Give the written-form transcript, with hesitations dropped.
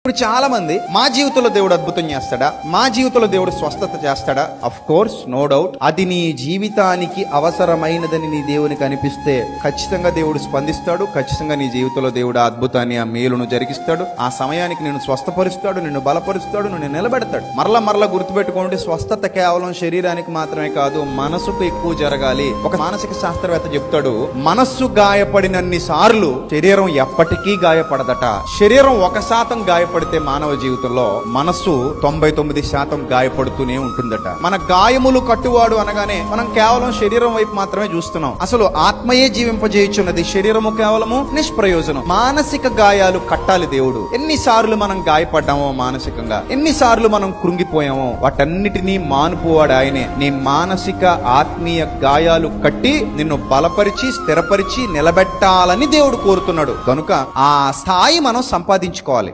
ఇప్పుడు చాలా మంది మా జీవితంలో దేవుడు అద్భుతం చేస్తాడా, మా జీవితంలో దేవుడు స్వస్థత చేస్తాడా? Of course, no doubt. అది నీ జీవితానికి అవసరమైనదని నీ దేవునికి అనిపిస్తే ఖచ్చితంగా దేవుడు స్పందిస్తాడు. ఖచ్చితంగా నీ జీవితంలో దేవుడు ఆ అద్భుతాన్ని, ఆ మేలును జరిగిస్తాడు. ఆ సమయానికి నిన్ను స్వస్థపరుస్తాడు, నిన్ను బలపరుస్తాడు, నిన్ను నిలబెడతాడు. మరలా గుర్తుపెట్టుకోండి, స్వస్థత కేవలం శరీరానికి మాత్రమే కాదు, మనసుకు ఎక్కువ జరగాలి. ఒక మానసిక శాస్త్రవేత్త చెప్తాడు, మనస్సు గాయపడినన్ని సార్లు శరీరం ఎప్పటికీ గాయపడదట. శరీరం 1% గాయపడితే మానవ జీవితంలో మనస్సు 99% గాయపడుతూనే ఉంటుందట. మన గాయములు కట్టువాడు అనగానే మనం కేవలం శరీరం వైపు మాత్రమే చూస్తున్నాం. అసలు ఆత్మయే జీవింపజేయుచున్నది, శరీరము కేవలము నిష్ప్రయోజనం. మానసిక గాయాలు కట్టాలి దేవుడు. ఎన్నిసార్లు మనం గాయపడ్డామో మానసికంగా, ఎన్నిసార్లు మనం కృంగిపోయామో, వాటన్నిటినీ మానుపోవాడు ఆయనే. నీ మానసిక ఆత్మీయ గాయాలు కట్టి నిన్ను బలపరిచి, స్థిరపరిచి, నిలబెట్టాలని దేవుడు కోరుతున్నాడు. కనుక ఆ స్థాయి మనం సంపాదించుకోవాలి.